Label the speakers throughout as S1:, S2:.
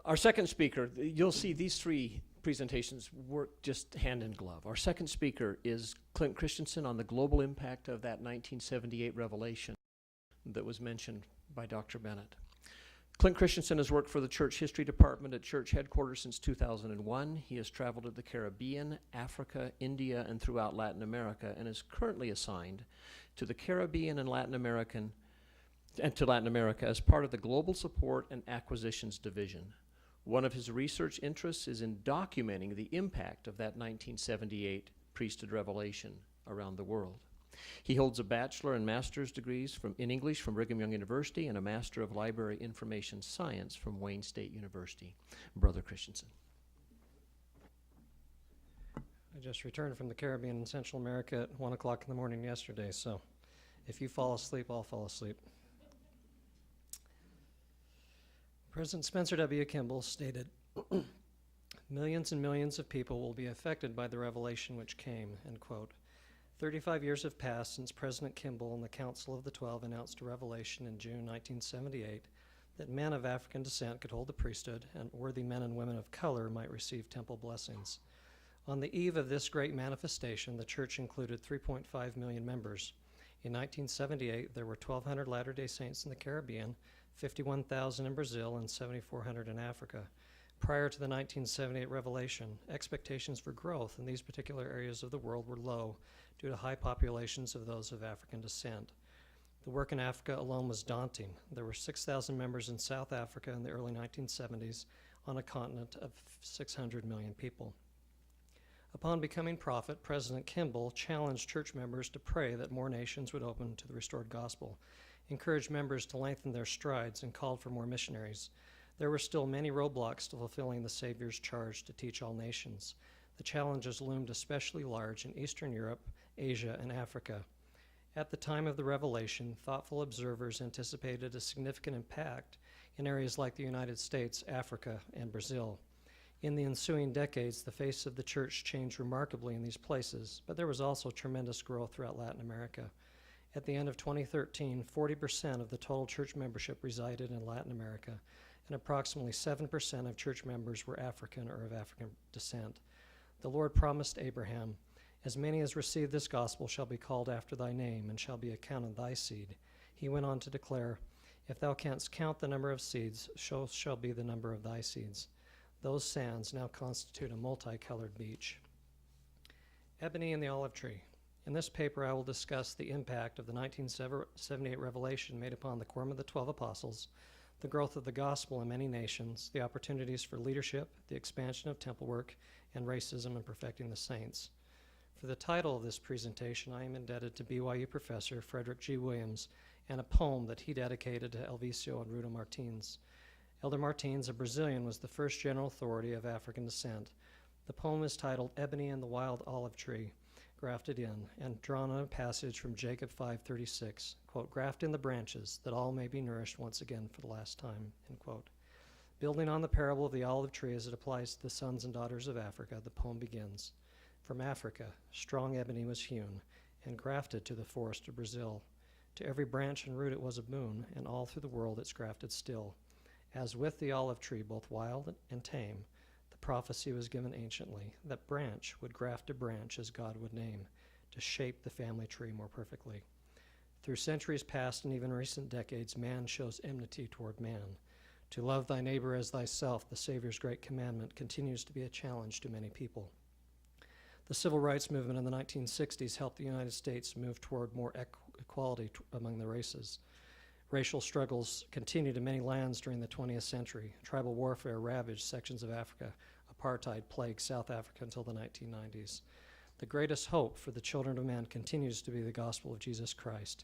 S1: Our second speaker, you'll see these three presentations work just hand in glove. Our second speaker is Clint Christensen on the global impact of that 1978 revelation that was mentioned by Dr. Bennett. Clint Christensen has worked for the Church History Department at church headquarters since 2001. He has traveled to the Caribbean, Africa, India, and throughout Latin America, and is currently assigned to the Caribbean and Latin America as part of the Global Support and Acquisitions Division. One of his research interests is in documenting the impact of that 1978 priesthood revelation around the world. He holds a bachelor and master's degrees in English from Brigham Young University and a Master of Library Information Science from Wayne State University. Brother Christensen.
S2: I just returned from the Caribbean and Central America at 1 o'clock in the morning yesterday, so if you fall asleep, I'll fall asleep. President Spencer W. Kimball stated, "Millions and millions of people will be affected by the revelation which came," end quote. 35 years have passed since President Kimball and the Council of the 12 announced a revelation in June 1978 that men of African descent could hold the priesthood and worthy men and women of color might receive temple blessings. On the eve of this great manifestation, the church included 3.5 million members. In 1978, there were 1,200 Latter-day Saints in the Caribbean, 51,000 in Brazil, and 7,400 in Africa. Prior to the 1978 revelation, expectations for growth in these particular areas of the world were low due to high populations of those of African descent. The work in Africa alone was daunting. There were 6,000 members in South Africa in the early 1970s on a continent of 600 million people. Upon becoming prophet, President Kimball challenged church members to pray that more nations would open to the restored gospel, encouraged members to lengthen their strides, and called for more missionaries. There were still many roadblocks to fulfilling the Savior's charge to teach all nations. The challenges loomed especially large in Eastern Europe, Asia, and Africa. At the time of the revelation, thoughtful observers anticipated a significant impact in areas like the United States, Africa, and Brazil. In the ensuing decades, the face of the church changed remarkably in these places, but there was also tremendous growth throughout Latin America. At the end of 2013, 40% of the total church membership resided in Latin America, and approximately 7% of church members were African or of African descent. The Lord promised Abraham, "As many as receive this gospel shall be called after thy name, and shall be accounted thy seed." He went on to declare, "If thou canst count the number of seeds, so shall be the number of thy seeds." Those sands now constitute a multicolored beach. Ebony and the olive tree. In this paper, I will discuss the impact of the 1978 revelation made upon the Quorum of the 12 Apostles, the growth of the gospel in many nations, the opportunities for leadership, the expansion of temple work, and racism and perfecting the saints. For the title of this presentation, I am indebted to BYU professor Frederick G. Williams and a poem that he dedicated to Elvisio and Ruta Martins. Elder Martins, a Brazilian, was the first general authority of African descent. The poem is titled "Ebony and the Wild Olive Tree," grafted in, and drawn on a passage from Jacob 5:36, quote, "Graft in the branches, that all may be nourished once again for the last time," end quote. Building on the parable of the olive tree as it applies to the sons and daughters of Africa, the poem begins. From Africa, strong ebony was hewn and grafted to the forest of Brazil. To every branch and root it was a boon, and all through the world it's grafted still. As with the olive tree, both wild and tame, the prophecy was given anciently, that branch would graft a branch as God would name, to shape the family tree more perfectly. Through centuries past and even recent decades, man shows enmity toward man. To love thy neighbor as thyself, the Savior's great commandment, continues to be a challenge to many people. The civil rights movement in the 1960s helped the United States move toward more equality among the races. Racial struggles continued in many lands during the 20th century. Tribal warfare ravaged sections of Africa. Apartheid plagued South Africa until the 1990s. The greatest hope for the children of man continues to be the gospel of Jesus Christ.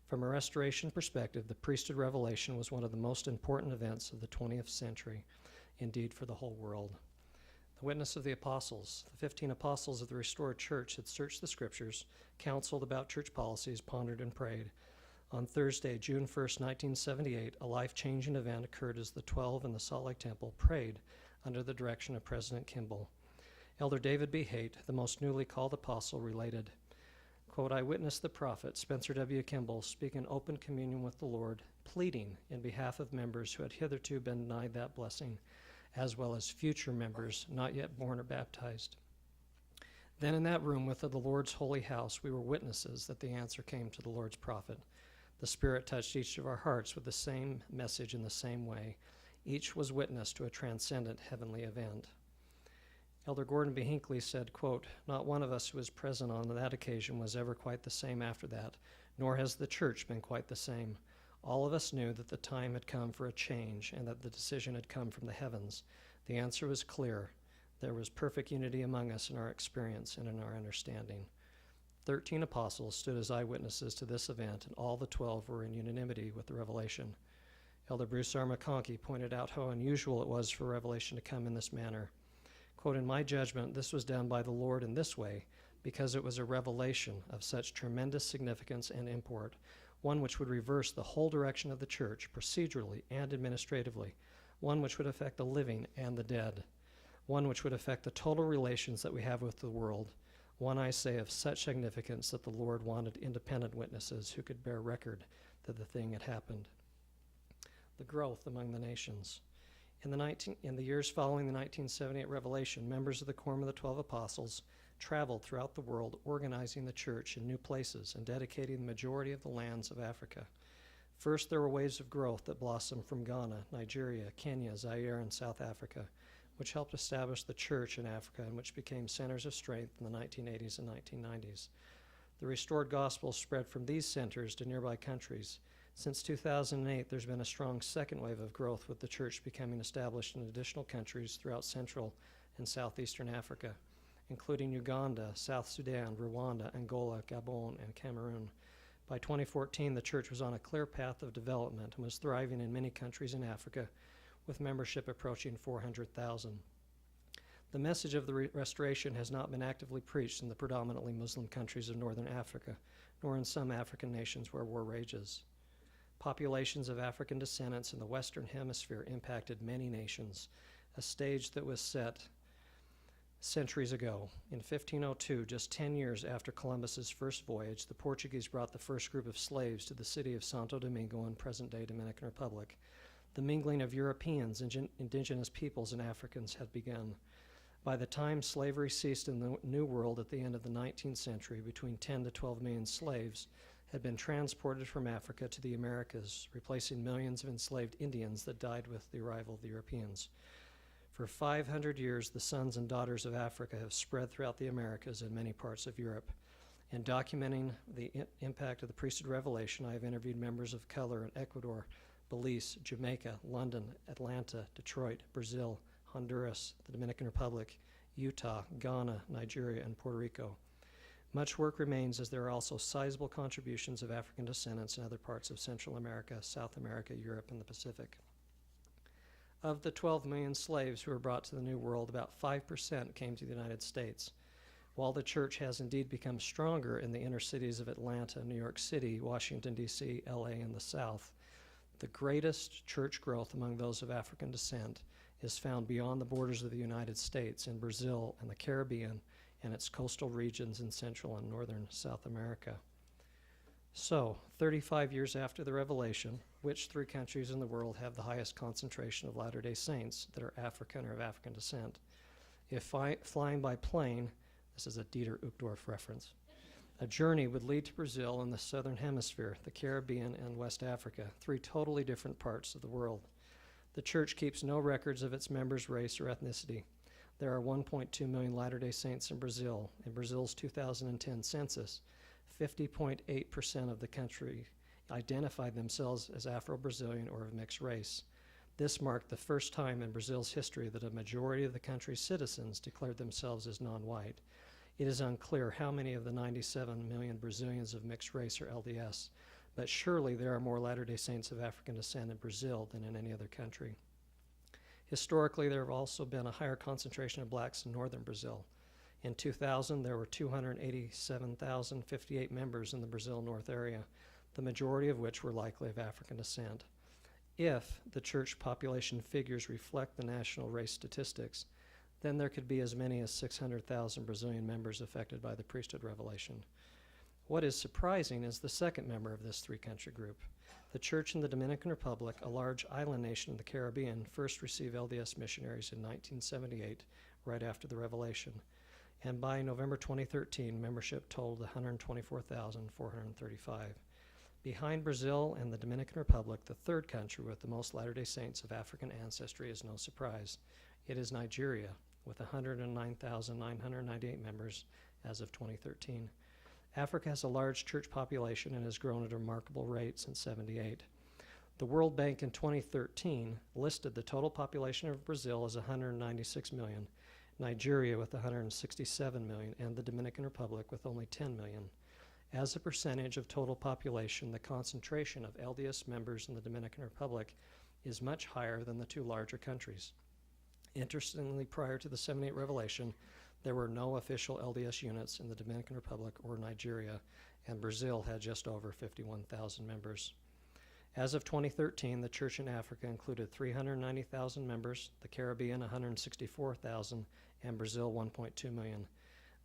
S2: From a restoration perspective, the priesthood revelation was one of the most important events of the 20th century, indeed for the whole world. The witness of the apostles. The 15 apostles of the restored church had searched the scriptures, counseled about church policies, pondered and prayed. On Thursday, June 1st, 1978, a life-changing event occurred as the 12 in the Salt Lake Temple prayed under the direction of President Kimball. Elder David B. Haight, the most newly called apostle, related, quote, "I witnessed the prophet Spencer W. Kimball speak in open communion with the Lord, pleading in behalf of members who had hitherto been denied that blessing. as well as future members not yet born or baptized. Then in that room with the Lord's holy house, we were witnesses that the answer came to the Lord's prophet. The Spirit touched each of our hearts with the same message in the same way. Each was witness to a transcendent heavenly event. Elder Gordon B. Hinckley said, quote, "Not one of us who was present on that occasion was ever quite the same after that, nor has the church been quite the same. All of us knew that the time had come for a change and that the decision had come from the heavens. The answer was clear. There was perfect unity among us in our experience and in our understanding. 13 apostles stood as eyewitnesses to this event, and all the 12 were in unanimity with the revelation." Elder Bruce R. McConkie pointed out how unusual it was for revelation to come in this manner. Quote, "In my judgment, this was done by the Lord in this way, because it was a revelation of such tremendous significance and import, one which would reverse the whole direction of the church, procedurally and administratively, one which would affect the living and the dead, one which would affect the total relations that we have with the world, one, I say, of such significance that the Lord wanted independent witnesses who could bear record that the thing had happened." The growth among the nations. In the years following the 1978 revelation, members of the Quorum of the 12 Apostles traveled throughout the world, organizing the church in new places and dedicating the majority of the lands of Africa. First, there were waves of growth that blossomed from Ghana, Nigeria, Kenya, Zaire, and South Africa, which helped establish the church in Africa and which became centers of strength in the 1980s and 1990s. The restored gospel spread from these centers to nearby countries. Since 2008, there's been a strong second wave of growth, with the church becoming established in additional countries throughout Central and Southeastern Africa, including Uganda, South Sudan, Rwanda, Angola, Gabon, and Cameroon. By 2014, the church was on a clear path of development and was thriving in many countries in Africa, with membership approaching 400,000. The message of the restoration has not been actively preached in the predominantly Muslim countries of northern Africa, nor in some African nations where war rages. Populations of African descendants in the Western Hemisphere impacted many nations, a stage that was set centuries ago. In 1502, just 10 years after Columbus's first voyage, the Portuguese brought the first group of slaves to the city of Santo Domingo in present-day Dominican Republic. The mingling of Europeans, indigenous peoples, and Africans had begun. By the time slavery ceased in the New World at the end of the 19th century, between 10 to 12 million slaves had been transported from Africa to the Americas, replacing millions of enslaved Indians that died with the arrival of the Europeans. For 500 years, the sons and daughters of Africa have spread throughout the Americas and many parts of Europe. In documenting the impact of the priesthood revelation, I have interviewed members of color in Ecuador, Belize, Jamaica, London, Atlanta, Detroit, Brazil, Honduras, the Dominican Republic, Utah, Ghana, Nigeria, and Puerto Rico. Much work remains, as there are also sizable contributions of African descendants in other parts of Central America, South America, Europe, and the Pacific. Of the 12 million slaves who were brought to the New World, about 5% came to the United States. While the church has indeed become stronger in the inner cities of Atlanta, New York City, Washington, D.C., L.A., and the South, the greatest church growth among those of African descent is found beyond the borders of the United States, in Brazil and the Caribbean, and its coastal regions in Central and Northern South America. So, 35 years after the revelation, which 3 countries in the world have the highest concentration of Latter-day Saints that are African or of African descent? If flying by plane, this is a Dieter Uchtdorf reference, a journey would lead to Brazil in the southern hemisphere, the Caribbean, and West Africa, 3 totally different parts of the world. The church keeps no records of its members' race or ethnicity. There are 1.2 million Latter-day Saints in Brazil. In Brazil's 2010 census, 50.8% of the country identified themselves as Afro-Brazilian or of mixed race. This marked the first time in Brazil's history that a majority of the country's citizens declared themselves as non-white. It is unclear how many of the 97 million Brazilians of mixed race are LDS, but surely there are more Latter-day Saints of African descent in Brazil than in any other country. Historically, there have also been a higher concentration of blacks in northern Brazil. In 2000, there were 287,058 members in the Brazil North area, the majority of which were likely of African descent. If the church population figures reflect the national race statistics, then there could be as many as 600,000 Brazilian members affected by the priesthood revelation. What is surprising is the second member of this 3-country group. The church in the Dominican Republic, a large island nation in the Caribbean, first received LDS missionaries in 1978, right after the Revelation. And by November 2013, membership totaled 124,435. Behind Brazil and the Dominican Republic, the third country with the most Latter-day Saints of African ancestry is no surprise. It is Nigeria, with 109,998 members as of 2013. Africa has a large church population and has grown at a remarkable rate since '78. The World Bank in 2013 listed the total population of Brazil as 196 million, Nigeria with 167 million, and the Dominican Republic with only 10 million. As a percentage of total population, the concentration of LDS members in the Dominican Republic is much higher than the two larger countries. Interestingly, prior to the '78 revelation, there were no official LDS units in the Dominican Republic or Nigeria, and Brazil had just over 51,000 members. As of 2013, the church in Africa included 390,000 members, the Caribbean 164,000, and Brazil 1.2 million.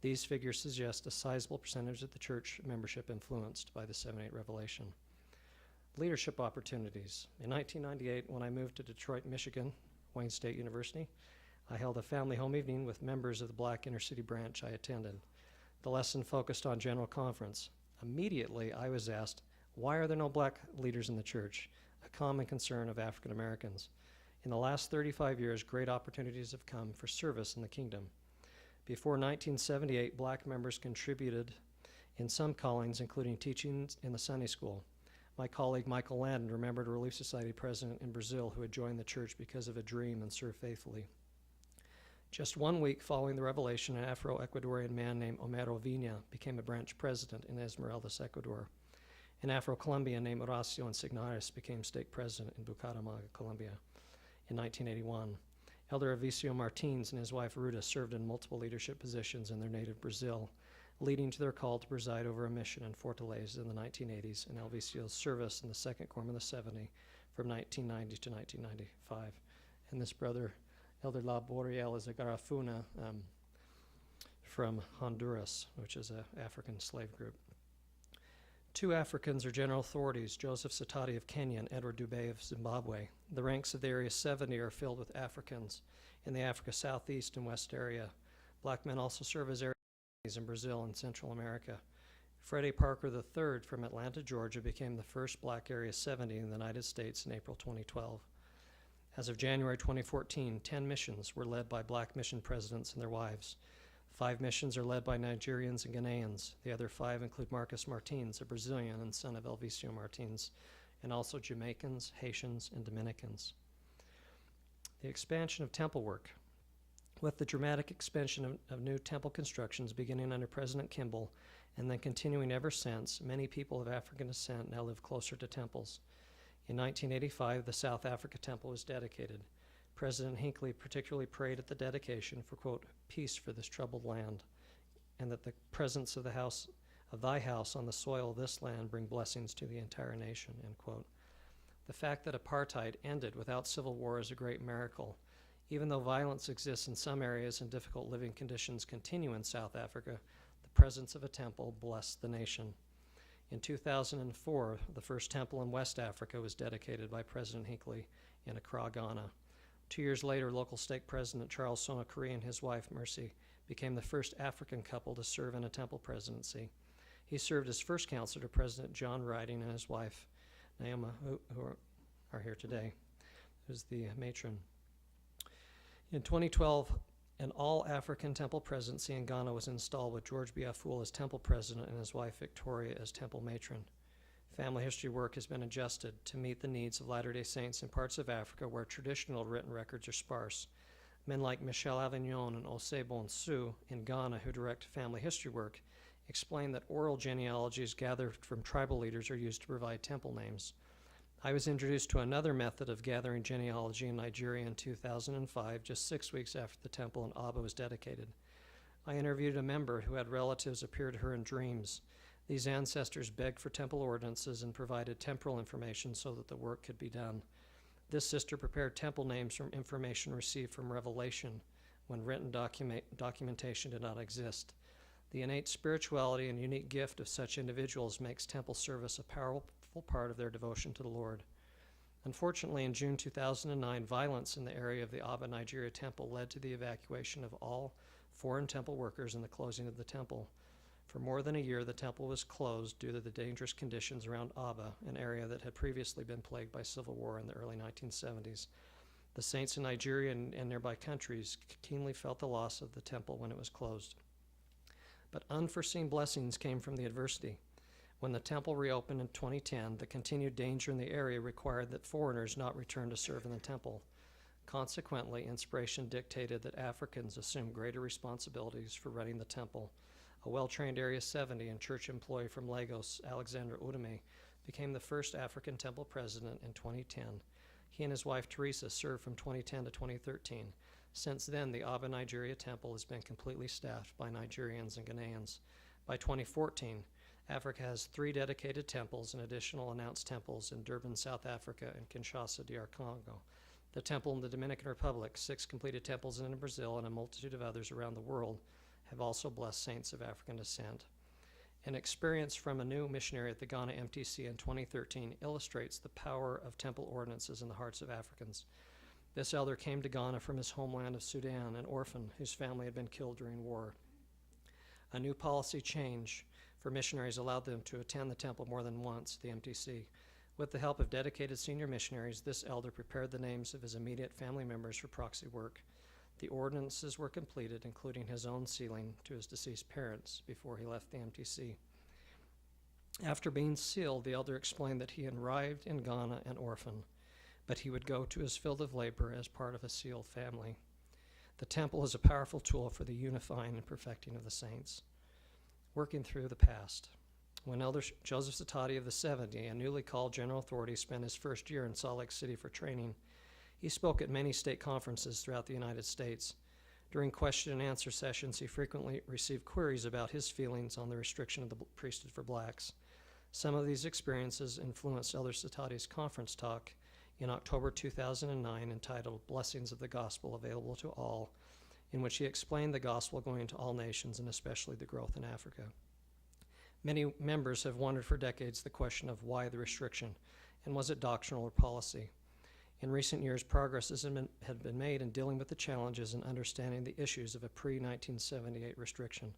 S2: These figures suggest a sizable percentage of the church membership influenced by the '78 revelation. Leadership opportunities. In 1998, when I moved to Detroit, Michigan, Wayne State University, I held a family home evening with members of the Black Inner City branch I attended. The lesson focused on General Conference. Immediately, I was asked, why are there no black leaders in the church? A common concern of African Americans. In the last 35 years, great opportunities have come for service in the kingdom. Before 1978, black members contributed in some callings, including teaching in the Sunday school. My colleague Michael Landon remembered a Relief Society president in Brazil who had joined the church because of a dream and served faithfully. Just 1 week following the revelation, an Afro-Ecuadorian man named Homero Vina became a branch president in Esmeraldas, Ecuador. An Afro-Colombian named Horacio Insignares became stake president in Bucaramanga, Colombia in 1981. Elder Avicio Martins and his wife Ruta served in multiple leadership positions in their native Brazil, leading to their call to preside over a mission in Fortaleza in the 1980s and Alvicio's service in the Second Corps of the 70 from 1990 to 1995. And this brother, Elder La Boreal, is a Garifuna from Honduras, which is an African slave group. Two Africans are general authorities, Joseph Satati of Kenya and Edward Dubé of Zimbabwe. The ranks of the Area 70 are filled with Africans in the Africa Southeast and West area. Black men also serve as area in Brazil and Central America. Freddie Parker III from Atlanta, Georgia, became the first black Area 70 in the United States in April 2012. As of January 2014, 10 missions were led by black mission presidents and their wives. 5 missions are led by Nigerians and Ghanaians. The other 5 include Marcus Martins, a Brazilian and son of Elvicio Martins, and also Jamaicans, Haitians, and Dominicans. The expansion of temple work. With the dramatic expansion of new temple constructions beginning under President Kimball and then continuing ever since, many people of African descent now live closer to temples. In 1985, the South Africa Temple was dedicated. President Hinckley particularly prayed at the dedication for, quote, peace for this troubled land, and that the presence of thy house on the soil of this land bring blessings to the entire nation, end quote. The fact that apartheid ended without civil war is a great miracle. Even though violence exists in some areas and difficult living conditions continue in South Africa, the presence of a temple blessed the nation. In 2004, the first temple in West Africa was dedicated by President Hinckley in Accra, Ghana. 2 years later, local stake president Charles Sonokuri and his wife Mercy became the first African couple to serve in a temple presidency. He served as first counselor to President John Riding and his wife Naima, who are here today, who's the matron. In 2012, an all-African temple presidency in Ghana was installed with George B. Aful as temple president and his wife Victoria as temple matron. Family history work has been adjusted to meet the needs of Latter-day Saints in parts of Africa where traditional written records are sparse. Men like Michel Avignon and Osei Bonsu in Ghana, who direct family history work, explain that oral genealogies gathered from tribal leaders are used to provide temple names. I was introduced to another method of gathering genealogy in Nigeria in 2005, just 6 weeks after the temple in Aba was dedicated. I interviewed a member who had relatives appear to her in dreams. These ancestors begged for temple ordinances and provided temporal information so that the work could be done. This sister prepared temple names from information received from Revelation when written documentation did not exist. The innate spirituality and unique gift of such individuals makes temple service a integral part of their devotion to the Lord. Unfortunately, in June 2009, violence in the area of the Aba, Nigeria temple led to the evacuation of all foreign temple workers and the closing of the temple. For more than a year, the temple was closed due to the dangerous conditions around Aba, an area that had previously been plagued by civil war in the early 1970s. The saints in Nigeria and nearby countries keenly felt the loss of the temple when it was closed. But unforeseen blessings came from the adversity. When the temple reopened in 2010, the continued danger in the area required that foreigners not return to serve in the temple. Consequently, inspiration dictated that Africans assume greater responsibilities for running the temple. A well-trained Area 70 and church employee from Lagos, Alexander Udome, became the first African temple president in 2010. He and his wife Teresa served from 2010 to 2013. Since then, the Aba, Nigeria temple has been completely staffed by Nigerians and Ghanaians. By 2014, Africa has 3 dedicated temples and additional announced temples in Durban, South Africa, and Kinshasa, DR Congo. The temple in the Dominican Republic, 6 completed temples in Brazil, and a multitude of others around the world have also blessed saints of African descent. An experience from a new missionary at the Ghana MTC in 2013 illustrates the power of temple ordinances in the hearts of Africans. This elder came to Ghana from his homeland of Sudan, an orphan whose family had been killed during war. A new policy change for missionaries allowed them to attend the temple more than once, the MTC. With the help of dedicated senior missionaries, this elder prepared the names of his immediate family members for proxy work. The ordinances were completed, including his own sealing to his deceased parents before he left the MTC. After being sealed, the elder explained that he had arrived in Ghana an orphan, but he would go to his field of labor as part of a sealed family. The temple is a powerful tool for the unifying and perfecting of the saints. Working through the past. When Elder Joseph Satati of the 70, a newly called general authority, spent his first year in Salt Lake City for training, he spoke at many state conferences throughout the United States. During question and answer sessions, he frequently received queries about his feelings on the restriction of the priesthood for blacks. Some of these experiences influenced Elder Satati's conference talk in October 2009 entitled Blessings of the Gospel Available to All, in which he explained the gospel going to all nations and especially the growth in Africa. Many members have wondered for decades the question of why the restriction, and was it doctrinal or policy? In recent years, progress has been made in dealing with the challenges and understanding the issues of a pre-1978 restriction.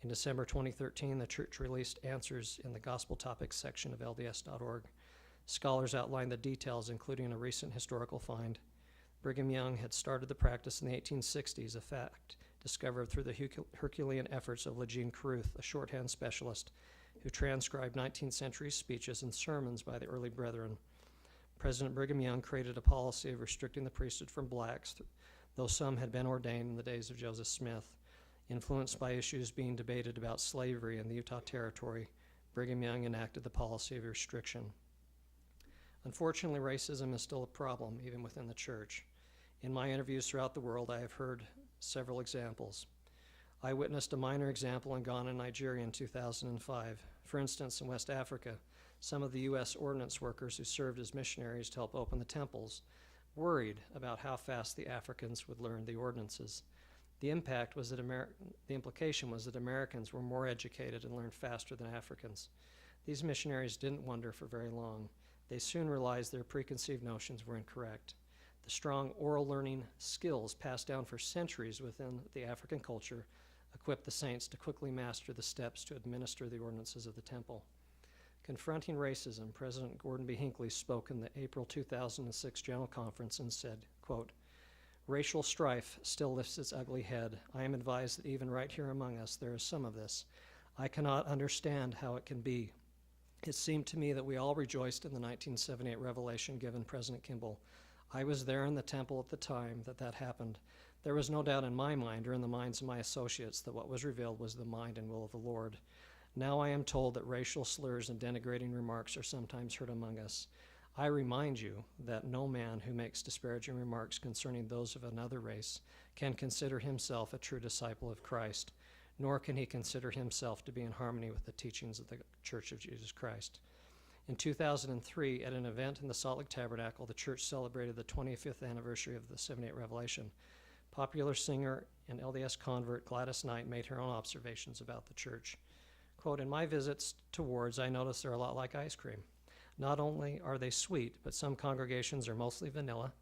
S2: In December 2013, the church released answers in the gospel topics section of LDS.org. Scholars outlined the details, including a recent historical find. Brigham Young had started the practice in the 1860s, a fact discovered through the Herculean efforts of Lejeune Carruth, a shorthand specialist who transcribed 19th century speeches and sermons by the early brethren. President Brigham Young created a policy of restricting the priesthood from blacks, though some had been ordained in the days of Joseph Smith. Influenced by issues being debated about slavery in the Utah Territory, Brigham Young enacted the policy of restriction. Unfortunately, racism is still a problem, even within the church. In my interviews throughout the world, I have heard several examples. I witnessed a minor example in Ghana and Nigeria in 2005. For instance, in West Africa, some of the U.S. ordnance workers who served as missionaries to help open the temples worried about how fast the Africans would learn the ordinances. The implication was that Americans were more educated and learned faster than Africans. These missionaries didn't wonder for very long. They soon realized their preconceived notions were incorrect. The strong oral learning skills passed down for centuries within the African culture equipped the saints to quickly master the steps to administer the ordinances of the temple. Confronting Racism, President Gordon B. Hinckley spoke in the April 2006 General Conference and said, quote, "Racial strife still lifts its ugly head. I am advised that even right here among us there is some of this. I cannot understand how it can be. It seemed to me that we all rejoiced in the 1978 revelation given President Kimball. I was there in the temple at the time that happened. There was no doubt in my mind or in the minds of my associates that what was revealed was the mind and will of the Lord. Now I am told that racial slurs and denigrating remarks are sometimes heard among us. I remind you that no man who makes disparaging remarks concerning those of another race can consider himself a true disciple of Christ, nor can he consider himself to be in harmony with the teachings of the Church of Jesus Christ." In 2003, at an event in the Salt Lake Tabernacle, the church celebrated the 25th anniversary of the 78 Revelation. Popular singer and LDS convert Gladys Knight made her own observations about the church. Quote, "In my visits to wards, I notice they're a lot like ice cream. Not only are they sweet, but some congregations are mostly vanilla,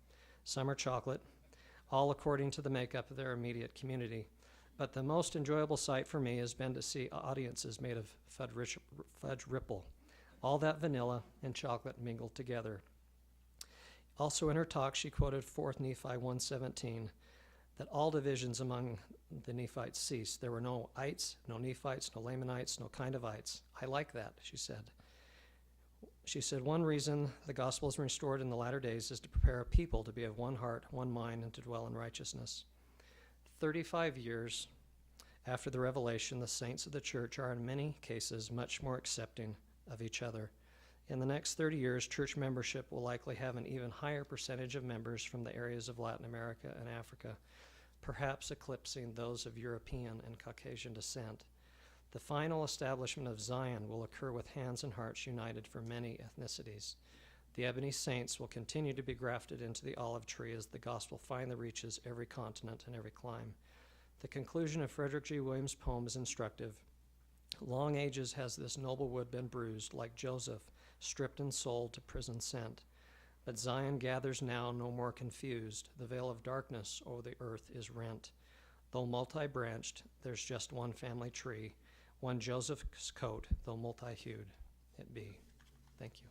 S2: some are chocolate, all according to the makeup of their immediate community. But the most enjoyable sight for me has been to see audiences made of fudge ripple, all that vanilla and chocolate mingled together. Also in her talk, she quoted 4 Nephi 1:17, that all divisions among the Nephites ceased. There were no ites, no Nephites, no Lamanites, no kind of ites. I like that, she said. She said, one reason the gospel is restored in the latter days is to prepare a people to be of one heart, one mind, and to dwell in righteousness. 35 years after the revelation, the saints of the church are in many cases much more accepting of each other. In the next 30 years, church membership will likely have an even higher percentage of members from the areas of Latin America and Africa, perhaps eclipsing those of European and Caucasian descent. The final establishment of Zion will occur with hands and hearts united for many ethnicities. The ebony saints will continue to be grafted into the olive tree as the gospel finally reaches every continent and every clime. The conclusion of Frederick G. Williams' poem is instructive. Long ages has this noble wood been bruised, like Joseph, stripped and sold to prison sent. But Zion gathers now no more confused. The veil of darkness over the earth is rent. Though multi-branched, there's just one family tree, one Joseph's coat, though multi-hued it be. Thank you.